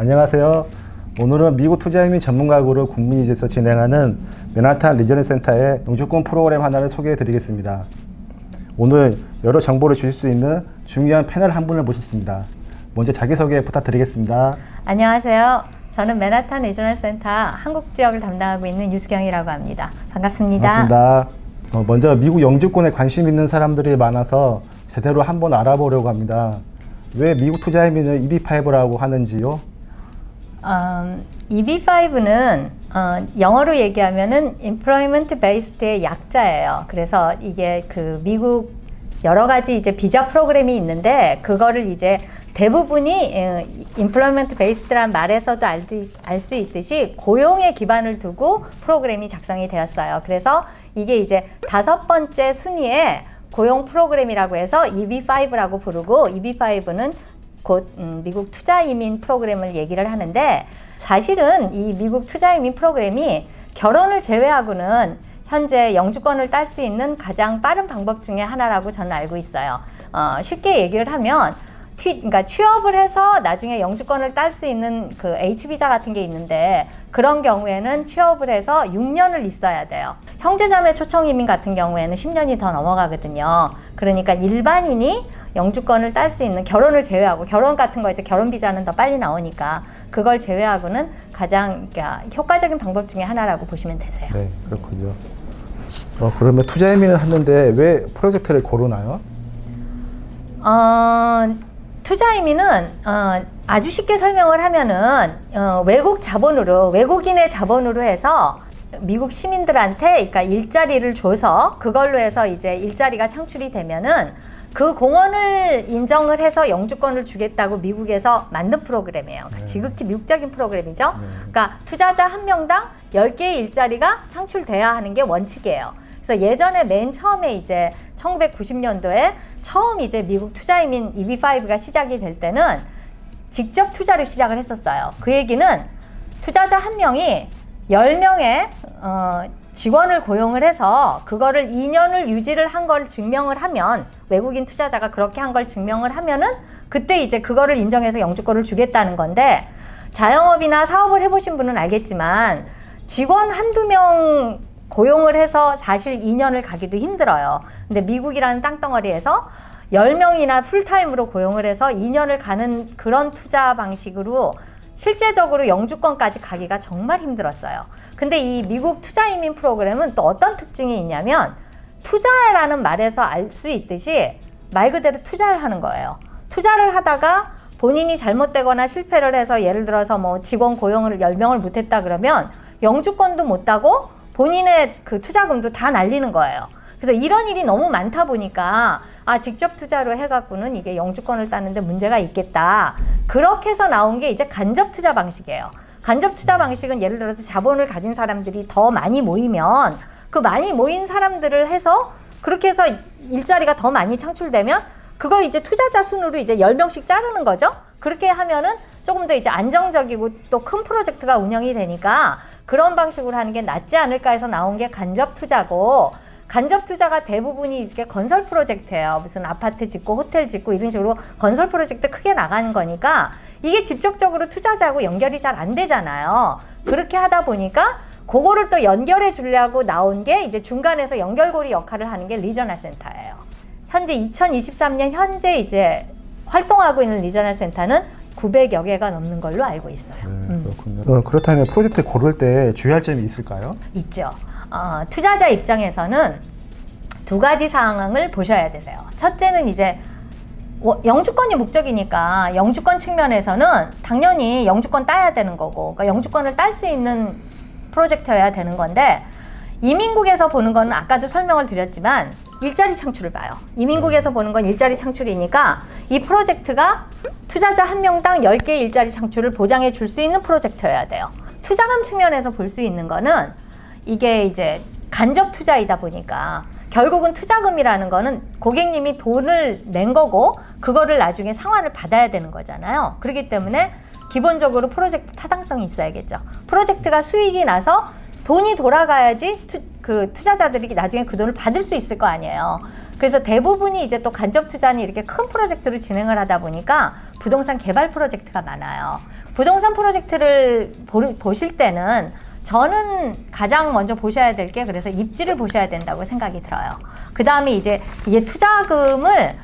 안녕하세요. 오늘은 미국 투자이민 전문가 그룹 국민이지에서 진행하는 맨하탄 리저널 센터의 영주권 프로그램 하나를 소개해 드리겠습니다. 오늘 여러 정보를 주실 수 있는 중요한 패널 한 분을 모셨습니다. 먼저 자기소개 부탁드리겠습니다. 안녕하세요. 저는 맨하탄 리저널 센터 한국 지역을 담당하고 있는 유수경이라고 합니다. 반갑습니다. 반갑습니다. 먼저 미국 영주권에 관심 있는 사람들이 많아서 제대로 한번 알아보려고 합니다. 왜 미국 투자이민을 EB5라고 하는지요? EB5는 영어로 얘기하면은 Employment Based의 약자예요. 그래서 이게 그 미국 여러 가지 이제 비자 프로그램이 있는데 그거를 이제 대부분이 Employment Based란 말에서도 알 수 있듯이 고용에 기반을 두고 프로그램이 작성이 되었어요. 그래서 이게 이제 5번째 순위의 고용 프로그램이라고 해서 EB5라고 부르고 EB5는 곧 미국 투자이민 프로그램을 얘기를 하는데 사실은 이 미국 투자이민 프로그램이 결혼을 제외하고는 현재 영주권을 딸 수 있는 가장 빠른 방법 중에 하나라고 저는 알고 있어요. 쉽게 얘기를 하면 그러니까 취업을 해서 나중에 영주권을 딸 수 있는 그 H비자 같은 게 있는데 그런 경우에는 취업을 해서 6년을 있어야 돼요. 형제자매 초청 이민 같은 경우에는 10년이 더 넘어가거든요. 그러니까 일반인이 영주권을 딸 수 있는 결혼을 제외하고 결혼 같은 거 이제 결혼 비자는 더 빨리 나오니까 그걸 제외하고는 가장 효과적인 방법 중에 하나라고 보시면 되세요. 네, 그렇군요. 그러면 투자이민을 하는데 왜 프로젝트를 고르나요? 투자이민은 아주 쉽게 설명을 하면은 외국인의 자본으로 해서 미국 시민들한테 그러니까 일자리를 줘서 그걸로 해서 이제 일자리가 창출이 되면은 그 공헌을 인정을 해서 영주권을 주겠다고 미국에서 만든 프로그램이에요. 네. 지극히 미국적인 프로그램이죠. 네. 그러니까 투자자 한 명당 10개의 일자리가 창출돼야 하는 게 원칙이에요. 그래서 예전에 맨 처음에 이제 1990년도에 처음 이제 미국 투자이민 EB5가 시작이 될 때는 직접 투자를 시작을 했었어요. 그 얘기는 투자자 한 명이 10명의 직원을 고용을 해서 그거를 2년을 유지를 한 걸 증명을 하면 외국인 투자자가 그렇게 한 걸 증명을 하면은 그때 이제 그거를 인정해서 영주권을 주겠다는 건데 자영업이나 사업을 해보신 분은 알겠지만 직원 한두 명 고용을 해서 사실 2년을 가기도 힘들어요. 근데 미국이라는 땅덩어리에서 10명이나 풀타임으로 고용을 해서 2년을 가는 그런 투자 방식으로 실제적으로 영주권까지 가기가 정말 힘들었어요. 근데 이 미국 투자이민 프로그램은 또 어떤 특징이 있냐면 투자라는 말에서 알 수 있듯이 말 그대로 투자를 하는 거예요. 투자를 하다가 본인이 잘못되거나 실패를 해서 예를 들어서 뭐 직원 고용을 10명을 못했다 그러면 영주권도 못 따고 본인의 그 투자금도 다 날리는 거예요. 그래서 이런 일이 너무 많다 보니까 직접 투자로 해갖고는 이게 영주권을 따는데 문제가 있겠다. 그렇게 해서 나온 게 이제 간접 투자 방식이에요. 간접 투자 방식은 예를 들어서 자본을 가진 사람들이 더 많이 모이면 그 많이 모인 사람들을 해서 그렇게 해서 일자리가 더 많이 창출되면 그걸 이제 투자자 순으로 이제 10명씩 자르는 거죠. 그렇게 하면은 조금 더 이제 안정적이고 또 큰 프로젝트가 운영이 되니까 그런 방식으로 하는 게 낫지 않을까 해서 나온 게 간접 투자고 간접 투자가 대부분이 이렇게 건설 프로젝트예요. 무슨 아파트 짓고 호텔 짓고 이런 식으로 건설 프로젝트 크게 나가는 거니까 이게 직접적으로 투자자하고 연결이 잘 안 되잖아요. 그렇게 하다 보니까 그거를 또 연결해 주려고 나온 게 이제 중간에서 연결고리 역할을 하는 게 리저널 센터예요. 현재 2023년 현재 이제 활동하고 있는 리저널 센터는 900여 개가 넘는 걸로 알고 있어요. 네, 그렇군요. 그렇다면 프로젝트 고를 때 주의할 점이 있을까요? 있죠. 투자자 입장에서는 두 가지 사항을 보셔야 되세요. 첫째는 이제 영주권이 목적이니까 영주권 측면에서는 당연히 영주권 따야 되는 거고 그러니까 영주권을 딸 수 있는 프로젝트여야 되는 건데 이민국에서 보는 건 아까도 설명을 드렸지만 일자리 창출을 봐요. 이민국에서 보는 건 일자리 창출이니까 이 프로젝트가 투자자 한 명당 10개의 일자리 창출을 보장해 줄 수 있는 프로젝트여야 돼요. 투자금 측면에서 볼 수 있는 거는 이게 이제 간접 투자이다 보니까 결국은 투자금이라는 거는 고객님이 돈을 낸 거고 그거를 나중에 상환을 받아야 되는 거잖아요. 그렇기 때문에 기본적으로 프로젝트 타당성이 있어야겠죠. 프로젝트가 수익이 나서 돈이 돌아가야지 그 투자자들이 나중에 그 돈을 받을 수 있을 거 아니에요. 그래서 대부분이 이제 또 간접 투자는 이렇게 큰 프로젝트를 진행을 하다 보니까 부동산 개발 프로젝트가 많아요. 부동산 프로젝트를 보실 때는 저는 가장 먼저 보셔야 될 게 그래서 입지를 보셔야 된다고 생각이 들어요. 그 다음에 이제 이게 투자금을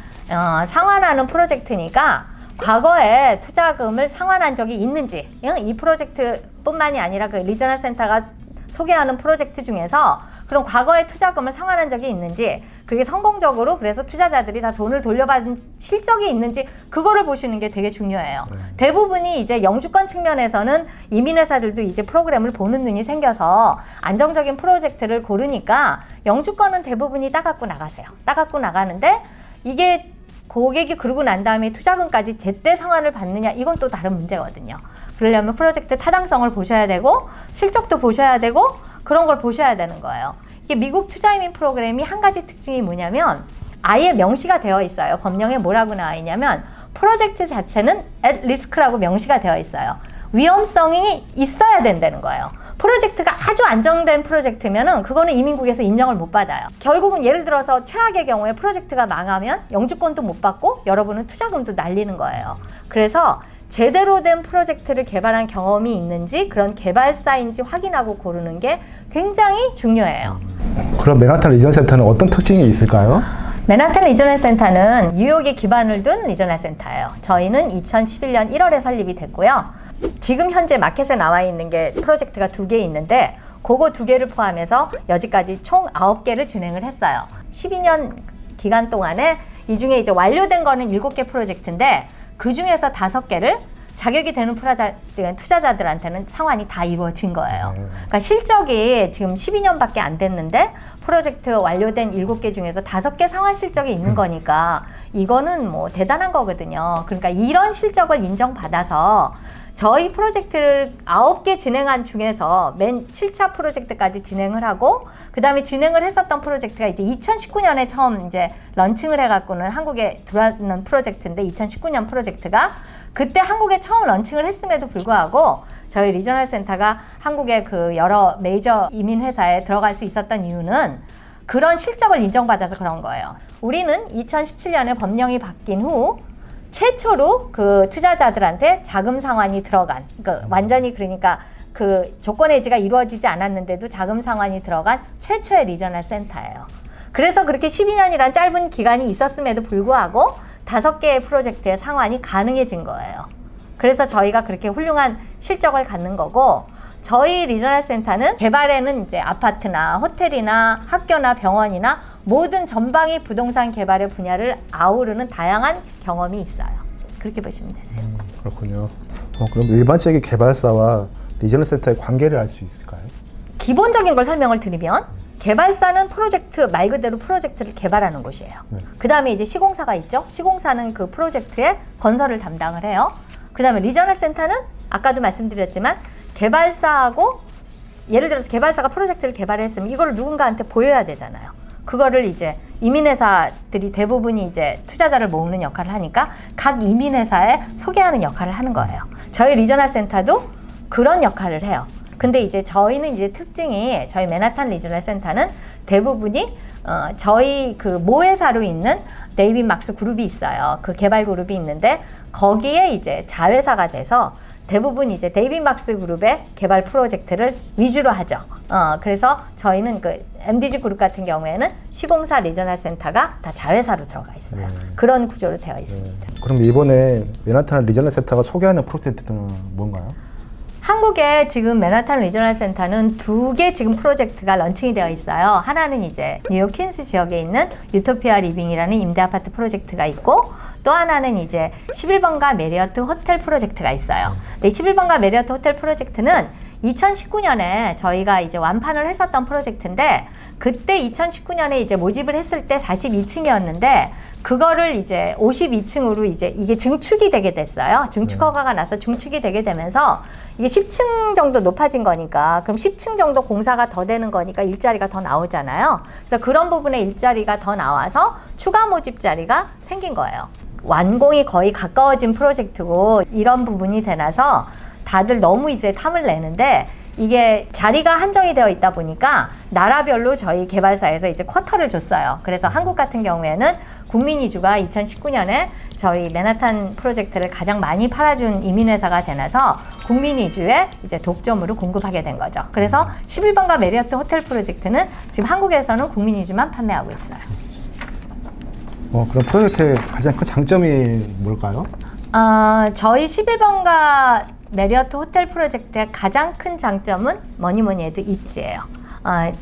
상환하는 프로젝트니까 과거에 투자금을 상환한 적이 있는지, 이 프로젝트뿐만이 아니라 그 리저널 센터가 소개하는 프로젝트 중에서 그럼 과거에 투자금을 상환한 적이 있는지, 그게 성공적으로 그래서 투자자들이 다 돈을 돌려받은 실적이 있는지 그거를 보시는 게 되게 중요해요. 대부분이 이제 영주권 측면에서는 이민회사들도 이제 프로그램을 보는 눈이 생겨서 안정적인 프로젝트를 고르니까 영주권은 대부분이 따갖고 나가세요. 따갖고 나가는데 이게 고객이 그러고 난 다음에 투자금까지 제때 상환을 받느냐, 이건 또 다른 문제거든요. 그러려면 프로젝트 타당성을 보셔야 되고 실적도 보셔야 되고 그런 걸 보셔야 되는 거예요. 이게 미국 투자이민 프로그램이 한 가지 특징이 뭐냐면 아예 명시가 되어 있어요. 법령에 뭐라고 나와 있냐면 프로젝트 자체는 at risk라고 명시가 되어 있어요. 위험성이 있어야 된다는 거예요. 프로젝트가 아주 안정된 프로젝트면은 그거는 이민국에서 인정을 못 받아요. 결국은 예를 들어서 최악의 경우에 프로젝트가 망하면 영주권도 못 받고 여러분은 투자금도 날리는 거예요. 그래서 제대로 된 프로젝트를 개발한 경험이 있는지 그런 개발사인지 확인하고 고르는 게 굉장히 중요해요. 그럼 맨하탄 리저널 센터는 어떤 특징이 있을까요? 맨하탄 리저널 센터는 뉴욕에 기반을 둔 리저널 센터예요. 저희는 2011년 1월에 설립이 됐고요. 지금 현재 마켓에 나와 있는 게 프로젝트가 2개 있는데 그거 2개를 포함해서 여지까지 총 9개를 진행을 했어요. 12년 기간 동안에 이 중에 이제 완료된 거는 7개 프로젝트인데 그 중에서 5개를 자격이 되는 투자자들한테는 상환이 다 이루어진 거예요. 그러니까 실적이 지금 12년밖에 안 됐는데 프로젝트 완료된 7개 중에서 5개 상환 실적이 있는 거니까 이거는 뭐 대단한 거거든요. 그러니까 이런 실적을 인정받아서 저희 프로젝트를 9개 진행한 중에서 맨 7차 프로젝트까지 진행을 하고 그 다음에 진행을 했었던 프로젝트가 이제 2019년에 처음 이제 런칭을 해갖고는 한국에 들어왔는 프로젝트인데 2019년 프로젝트가 그때 한국에 처음 런칭을 했음에도 불구하고 저희 리저널 센터가 한국의 그 여러 메이저 이민 회사에 들어갈 수 있었던 이유는 그런 실적을 인정받아서 그런 거예요. 우리는 2017년에 법령이 바뀐 후 최초로 그 투자자들한테 자금 상환이 들어간, 완전히 그러니까 그 조건 해지가 이루어지지 않았는데도 자금 상환이 들어간 최초의 리저널 센터예요. 그래서 그렇게 12년이란 짧은 기간이 있었음에도 불구하고 5개의 프로젝트의 상환이 가능해진 거예요. 그래서 저희가 그렇게 훌륭한 실적을 갖는 거고, 저희 리저널 센터는 개발에는 이제 아파트나 호텔이나 학교나 병원이나 모든 전방위 부동산 개발의 분야를 아우르는 다양한 경험이 있어요. 그렇게 보시면 되세요. 그렇군요. 그럼 일반적인 개발사와 리저널 센터의 관계를 알 수 있을까요? 기본적인 걸 설명을 드리면 개발사는 프로젝트, 말 그대로 프로젝트를 개발하는 곳이에요. 그 다음에 이제 시공사가 있죠. 시공사는 그 프로젝트의 건설을 담당을 해요. 그 다음에 리저널 센터는 아까도 말씀드렸지만 개발사하고, 예를 들어서 개발사가 프로젝트를 개발했으면 이걸 누군가한테 보여야 되잖아요. 그거를 이제 이민회사들이 대부분이 이제 투자자를 모으는 역할을 하니까 각 이민회사에 소개하는 역할을 하는 거예요. 저희 리저널 센터도 그런 역할을 해요. 근데 이제 저희는 이제 특징이, 저희 맨하탄 리저널 센터는 대부분이 저희 그 모회사로 있는 데이빗 막스 그룹이 있어요. 그 개발 그룹이 있는데 거기에 이제 자회사가 돼서 대부분 이제 데이빗 막스 그룹의 개발 프로젝트를 위주로 하죠. 그래서 저희는 그 MDG 그룹 같은 경우에는 시공사 리저널 센터가 다 자회사로 들어가 있어요. 그런 구조로 되어 있습니다. 그럼 이번에 맨하탄 리저널 센터가 소개하는 프로젝트는 뭔가요? 한국에 지금 맨하탄 리저널 센터는 2개 지금 프로젝트가 런칭이 되어 있어요. 하나는 이제 뉴욕 퀸스 지역에 있는 유토피아 리빙이라는 임대 아파트 프로젝트가 있고, 또 하나는 이제 11번가 메리어트 호텔 프로젝트가 있어요. 근데 11번가 메리어트 호텔 프로젝트는 2019년에 저희가 이제 완판을 했었던 프로젝트인데, 그때 2019년에 이제 모집을 했을 때 42층이었는데 그거를 이제 52층으로 이제 이게 증축이 되게 됐어요. 증축 허가가 나서 증축이 되게 되면서 이게 10층 정도 높아진 거니까, 그럼 10층 정도 공사가 더 되는 거니까 일자리가 더 나오잖아요. 그래서 그런 부분에 일자리가 더 나와서 추가 모집 자리가 생긴 거예요. 완공이 거의 가까워진 프로젝트고 이런 부분이 되나서 다들 너무 이제 탐을 내는데, 이게 자리가 한정이 되어 있다 보니까 나라별로 저희 개발사에서 이제 쿼터를 줬어요. 그래서 한국 같은 경우에는 국민이주가 2019년에 저희 맨하탄 프로젝트를 가장 많이 팔아준 이민회사가 되나서 국민이주에 이제 독점으로 공급하게 된 거죠. 그래서 11번가 메리어트 호텔 프로젝트는 지금 한국에서는 국민이주만 판매하고 있어요. 그럼 프로젝트의 가장 큰 장점이 뭘까요? 저희 11번가 메리어트 호텔 프로젝트의 가장 큰 장점은 뭐니 해도 입지예요.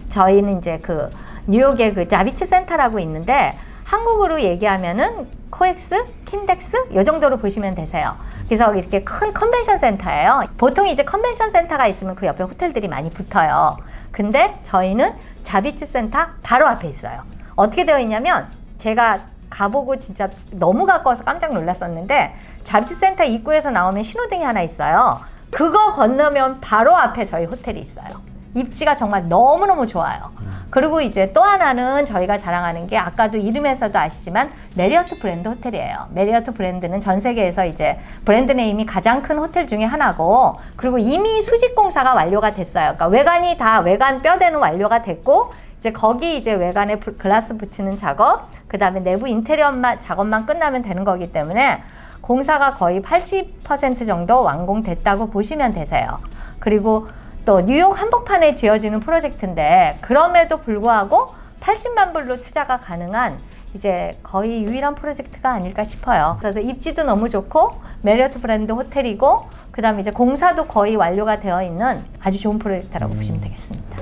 저희는 이제 그 뉴욕의 그 자비츠 센터라고 있는데 한국으로 얘기하면은 코엑스, 킨덱스 이 정도로 보시면 되세요. 그래서 이렇게 큰 컨벤션 센터예요. 보통 이제 컨벤션 센터가 있으면 그 옆에 호텔들이 많이 붙어요. 근데 저희는 자비츠 센터 바로 앞에 있어요. 어떻게 되어 있냐면 제가 가보고 진짜 너무 가까워서 깜짝 놀랐었는데 자비츠 센터 입구에서 나오면 신호등이 하나 있어요. 그거 건너면 바로 앞에 저희 호텔이 있어요. 입지가 정말 너무너무 좋아요. 그리고 이제 또 하나는 저희가 자랑하는 게 아까도 이름에서도 아시지만 메리어트 브랜드 호텔이에요. 메리어트 브랜드는 전 세계에서 이제 브랜드 네임이 가장 큰 호텔 중에 하나고 그리고 이미 수직 공사가 완료가 됐어요. 그러니까 외관이 다 외관 뼈대는 완료가 됐고 이제 거기 이제 외관에 글라스 붙이는 작업, 그 다음에 내부 인테리어 작업만 끝나면 되는 거기 때문에 공사가 거의 80% 정도 완공됐다고 보시면 되세요. 그리고 또 뉴욕 한복판에 지어지는 프로젝트인데 그럼에도 불구하고 80만 불로 투자가 가능한 이제 거의 유일한 프로젝트가 아닐까 싶어요. 그래서 입지도 너무 좋고 메리어트 브랜드 호텔이고 그 다음에 이제 공사도 거의 완료가 되어 있는 아주 좋은 프로젝트라고 보시면 되겠습니다.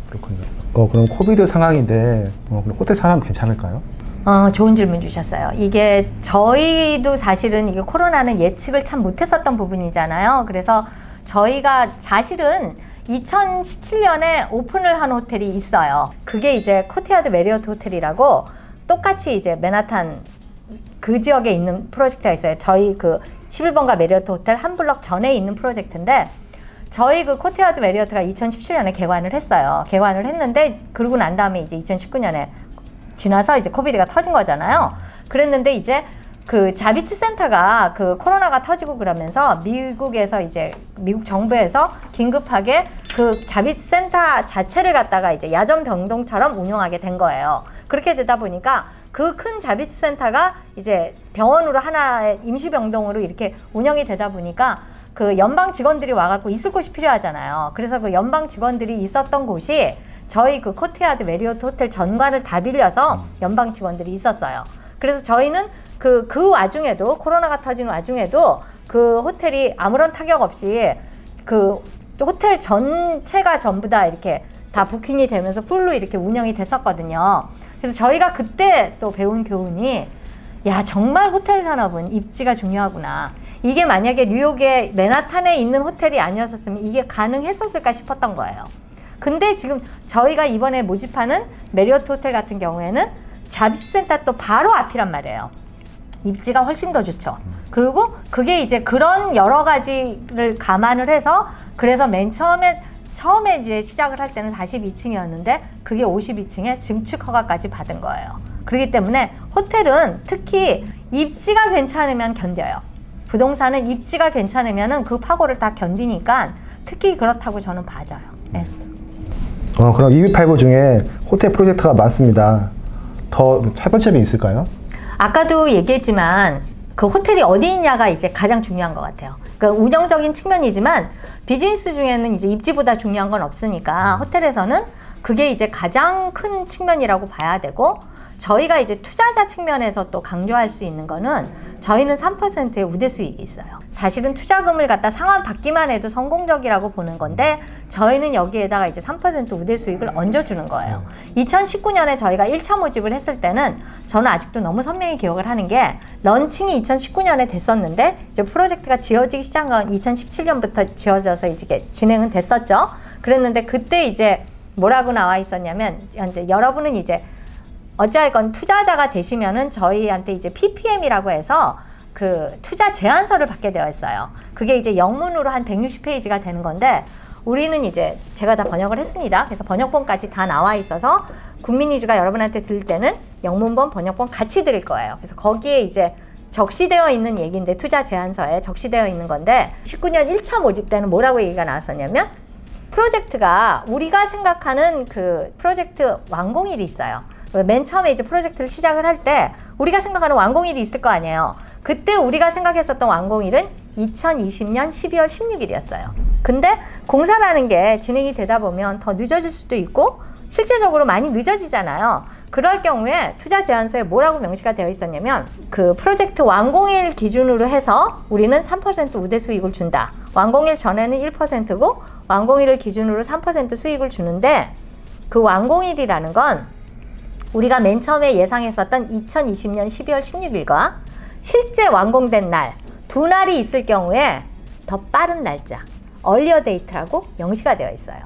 그렇군요. 그럼 코비드 상황인데 그럼 호텔 사람 괜찮을까요? 좋은 질문 주셨어요. 이게 저희도 사실은 이게 코로나는 예측을 참 못했었던 부분이잖아요. 그래서 저희가 사실은 2017년에 오픈을 한 호텔이 있어요. 그게 이제 코티야드 메리어트 호텔이라고 똑같이 이제 맨하탄 그 지역에 있는 프로젝트가 있어요. 저희 그 11번가 메리어트 호텔 한 블럭 전에 있는 프로젝트인데 저희 그 코티야드 메리어트가 2017년에 개관을 했어요. 개관을 했는데 그러고 난 다음에 이제 2019년에 지나서 이제 코비드가 터진 거잖아요. 그랬는데 이제 그 자비츠 센터가 그 코로나가 터지고 그러면서 미국에서 이제 미국 정부에서 긴급하게 그 자비츠 센터 자체를 갖다가 이제 야전 병동처럼 운영하게 된 거예요. 그렇게 되다 보니까 그 큰 자비츠 센터가 이제 병원으로 하나의 임시 병동으로 이렇게 운영이 되다 보니까 그 연방 직원들이 와갖고 있을 곳이 필요하잖아요. 그래서 그 연방 직원들이 있었던 곳이 저희 그 코티야드 메리어트 호텔 전관을 다 빌려서 연방 직원들이 있었어요. 그래서 저희는 그 와중에도 코로나가 터진 와중에도 그 호텔이 아무런 타격 없이 그 호텔 전체가 전부 다 이렇게 다 부킹이 되면서 풀로 이렇게 운영이 됐었거든요. 그래서 저희가 그때 또 배운 교훈이 야 정말 호텔 산업은 입지가 중요하구나. 이게 만약에 뉴욕의 맨하탄에 있는 호텔이 아니었었으면 이게 가능했었을까 싶었던 거예요. 근데 지금 저희가 이번에 모집하는 메리어트 호텔 같은 경우에는 자비츠 센터 또 바로 앞이란 말이에요. 입지가 훨씬 더 좋죠. 그리고 그게 이제 그런 여러 가지를 감안을 해서 그래서 맨 처음에 이제 시작을 할 때는 42층이었는데 그게 52층에 증축 허가까지 받은 거예요. 그렇기 때문에 호텔은 특히 입지가 괜찮으면 견뎌요. 부동산은 입지가 괜찮으면은 그 파고를 다 견디니까 특히 그렇다고 저는 봐줘요. 네. 그럼 EB5 중에 호텔 프로젝트가 많습니다. 더 차별점이 있을까요? 아까도 얘기했지만 그 호텔이 어디 있냐가 이제 가장 중요한 것 같아요. 그러니까 운영적인 측면이지만 비즈니스 중에는 이제 입지보다 중요한 건 없으니까 호텔에서는 그게 이제 가장 큰 측면이라고 봐야 되고 저희가 이제 투자자 측면에서 또 강조할 수 있는 거는 저희는 3%의 우대 수익이 있어요. 사실은 투자금을 갖다 상환받기만 해도 성공적이라고 보는 건데 저희는 여기에다가 이제 3% 우대 수익을 얹어주는 거예요. 2019년에 저희가 1차 모집을 했을 때는 저는 아직도 너무 선명히 기억을 하는 게 런칭이 2019년에 됐었는데 이제 프로젝트가 지어지기 시작한 건 2017년부터 지어져서 이제 진행은 됐었죠. 그랬는데 그때 이제 뭐라고 나와 있었냐면 여러분은 이제 어찌하건 투자자가 되시면은 저희한테 이제 PPM이라고 해서 그 투자 제안서를 받게 되어 있어요. 그게 이제 영문으로 한 160페이지가 되는 건데 우리는 이제 제가 다 번역을 했습니다. 그래서 번역본까지 다 나와 있어서 국민이주가 여러분한테 드릴 때는 영문본, 번역본 같이 드릴 거예요. 그래서 거기에 이제 적시되어 있는 얘기인데 투자 제안서에 적시되어 있는 건데 19년 1차 모집 때는 뭐라고 얘기가 나왔었냐면 프로젝트가 우리가 생각하는 그 프로젝트 완공일이 있어요. 맨 처음에 이제 프로젝트를 시작을 할 때 우리가 생각하는 완공일이 있을 거 아니에요. 그때 우리가 생각했었던 완공일은 2020년 12월 16일이었어요. 근데 공사라는 게 진행이 되다 보면 더 늦어질 수도 있고 실제적으로 많이 늦어지잖아요. 그럴 경우에 투자 제안서에 뭐라고 명시가 되어 있었냐면 그 프로젝트 완공일 기준으로 해서 우리는 3% 우대 수익을 준다. 완공일 전에는 1%고 완공일을 기준으로 3% 수익을 주는데 그 완공일이라는 건 우리가 맨 처음에 예상했었던 2020년 12월 16일과 실제 완공된 날 두 날이 있을 경우에 더 빠른 날짜, 얼리어 데이트라고 명시가 되어 있어요.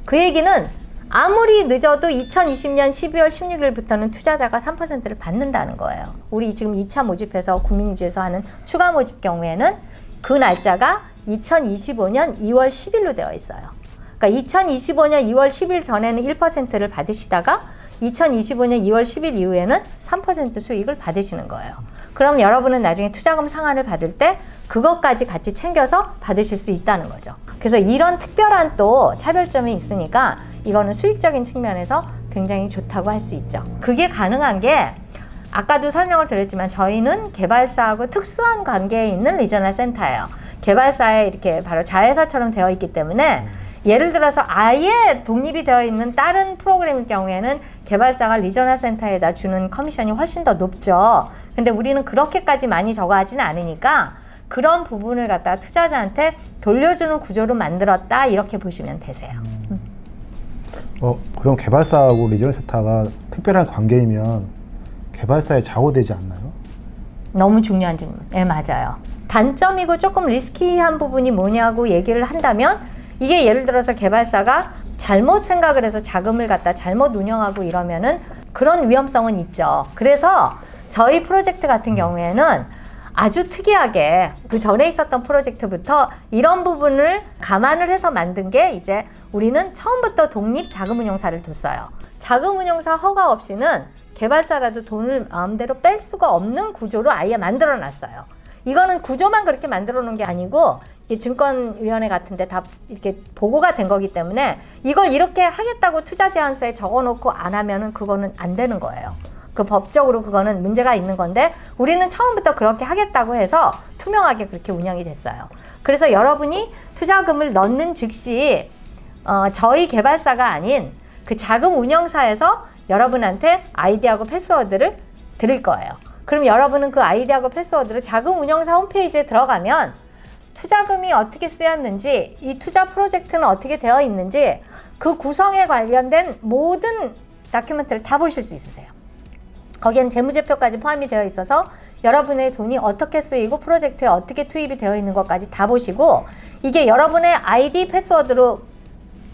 그 얘기는 아무리 늦어도 2020년 12월 16일부터는 투자자가 3%를 받는다는 거예요. 우리 지금 2차 모집해서 국민유지에서 하는 추가 모집 경우에는 그 날짜가 2025년 2월 10일로 되어 있어요. 그러니까 2025년 2월 10일 전에는 1%를 받으시다가 2025년 2월 10일 이후에는 3% 수익을 받으시는 거예요. 그럼 여러분은 나중에 투자금 상환을 받을 때 그것까지 같이 챙겨서 받으실 수 있다는 거죠. 그래서 이런 특별한 또 차별점이 있으니까 이거는 수익적인 측면에서 굉장히 좋다고 할 수 있죠. 그게 가능한 게 아까도 설명을 드렸지만 저희는 개발사하고 특수한 관계에 있는 리저널 센터예요. 개발사에 이렇게 바로 자회사처럼 되어 있기 때문에 예를 들어서 아예 독립이 되어 있는 다른 프로그램일 경우에는 개발사가 리저널 센터에다 주는 커미션이 훨씬 더 높죠. 근데 우리는 그렇게까지 많이 저거하지는 않으니까 그런 부분을 갖다가 투자자한테 돌려주는 구조로 만들었다 이렇게 보시면 되세요. 그럼 개발사하고 리저널 센터가 특별한 관계이면 개발사에 좌우되지 않나요? 너무 중요한 질문. 네, 맞아요. 단점이고 조금 리스키한 부분이 뭐냐고 얘기를 한다면 이게 예를 들어서 개발사가 잘못 생각을 해서 자금을 갖다 잘못 운영하고 이러면은 그런 위험성은 있죠. 그래서 저희 프로젝트 같은 경우에는 아주 특이하게 그 전에 있었던 프로젝트부터 이런 부분을 감안을 해서 만든 게 이제 우리는 처음부터 독립 자금운용사를 뒀어요. 자금운용사 허가 없이는 개발사라도 돈을 마음대로 뺄 수가 없는 구조로 아예 만들어 놨어요. 이거는 구조만 그렇게 만들어 놓은 게 아니고 이게 증권위원회 같은데 다 이렇게 보고가 된 거기 때문에 이걸 이렇게 하겠다고 투자 제안서에 적어놓고 안 하면은 그거는 안 되는 거예요. 그 법적으로 그거는 문제가 있는 건데 우리는 처음부터 그렇게 하겠다고 해서 투명하게 그렇게 운영이 됐어요. 그래서 여러분이 투자금을 넣는 즉시 저희 개발사가 아닌 그 자금 운영사에서 여러분한테 아이디하고 패스워드를 드릴 거예요. 그럼 여러분은 그 아이디하고 패스워드를 자금 운영사 홈페이지에 들어가면 투자금이 어떻게 쓰였는지, 이 투자 프로젝트는 어떻게 되어 있는지 그 구성에 관련된 모든 다큐멘트를 다 보실 수 있으세요. 거기엔 재무제표까지 포함이 되어 있어서 여러분의 돈이 어떻게 쓰이고 프로젝트에 어떻게 투입이 되어 있는 것까지 다 보시고 이게 여러분의 아이디 패스워드로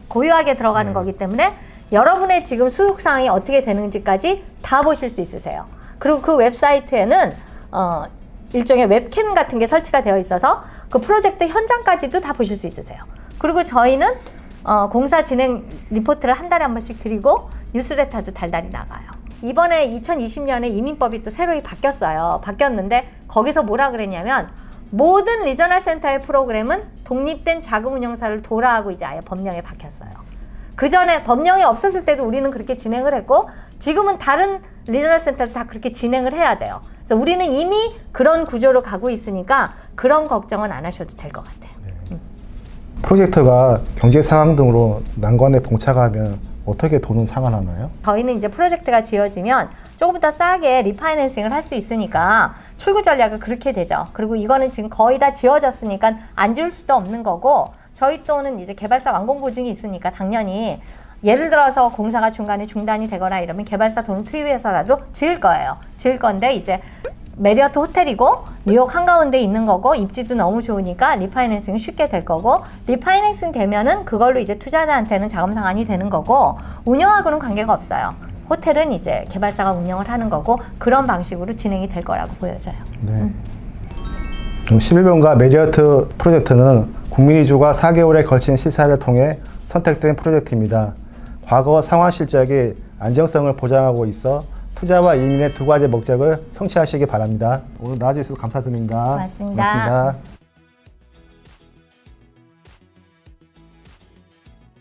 고유하게 들어가는 거기 때문에 여러분의 지금 수속 상황이 어떻게 되는지까지 다 보실 수 있으세요. 그리고 그 웹사이트에는 일종의 웹캠 같은 게 설치가 되어 있어서 그 프로젝트 현장까지도 다 보실 수 있으세요. 그리고 저희는 공사 진행 리포트를 한 달에 한 번씩 드리고 뉴스레터도 달달이 나가요. 이번에 2020년에 이민법이 또 새로 바뀌었어요. 바뀌었는데 거기서 뭐라 그랬냐면 모든 리저널 센터의 프로그램은 독립된 자금운용사를 도라하고 이제 아예 법령에 박혔어요. 그 전에 법령이 없었을 때도 우리는 그렇게 진행을 했고 지금은 다른 리저널 센터도 다 그렇게 진행을 해야 돼요. 그래서 우리는 이미 그런 구조로 가고 있으니까 그런 걱정은 안 하셔도 될 것 같아요. 프로젝트가 경제 상황 등으로 난관에 봉착하면 어떻게 돈은 상환하나요? 저희는 이제 프로젝트가 지어지면 조금 더 싸게 리파이낸싱을 할 수 있으니까 출구 전략을 그렇게 되죠. 그리고 이거는 지금 거의 다 지어졌으니까 안 줄 수도 없는 거고 저희 또는 이제 개발사 완공 보증이 있으니까 당연히 예를 들어서 공사가 중간에 중단이 되거나 이러면 개발사 돈을 투입해서라도 지을 거예요. 지을 건데 이제 메리어트 호텔이고 뉴욕 한가운데 있는 거고 입지도 너무 좋으니까 리파이낸싱은 쉽게 될 거고 리파이낸싱 되면은 그걸로 이제 투자자한테는 자금 상환이 되는 거고 운영하고는 관계가 없어요. 호텔은 이제 개발사가 운영을 하는 거고 그런 방식으로 진행이 될 거라고 보여져요. 네. 11번가 메리어트 프로젝트는 국민이주가 4개월에 걸친 시사를 통해 선택된 프로젝트입니다. 과거 상환 실적이 안정성을 보장하고 있어 투자와 이민의 두 가지 목적을 성취하시기 바랍니다. 오늘 나와주셔서 감사드립니다. 고맙습니다. 고맙습니다.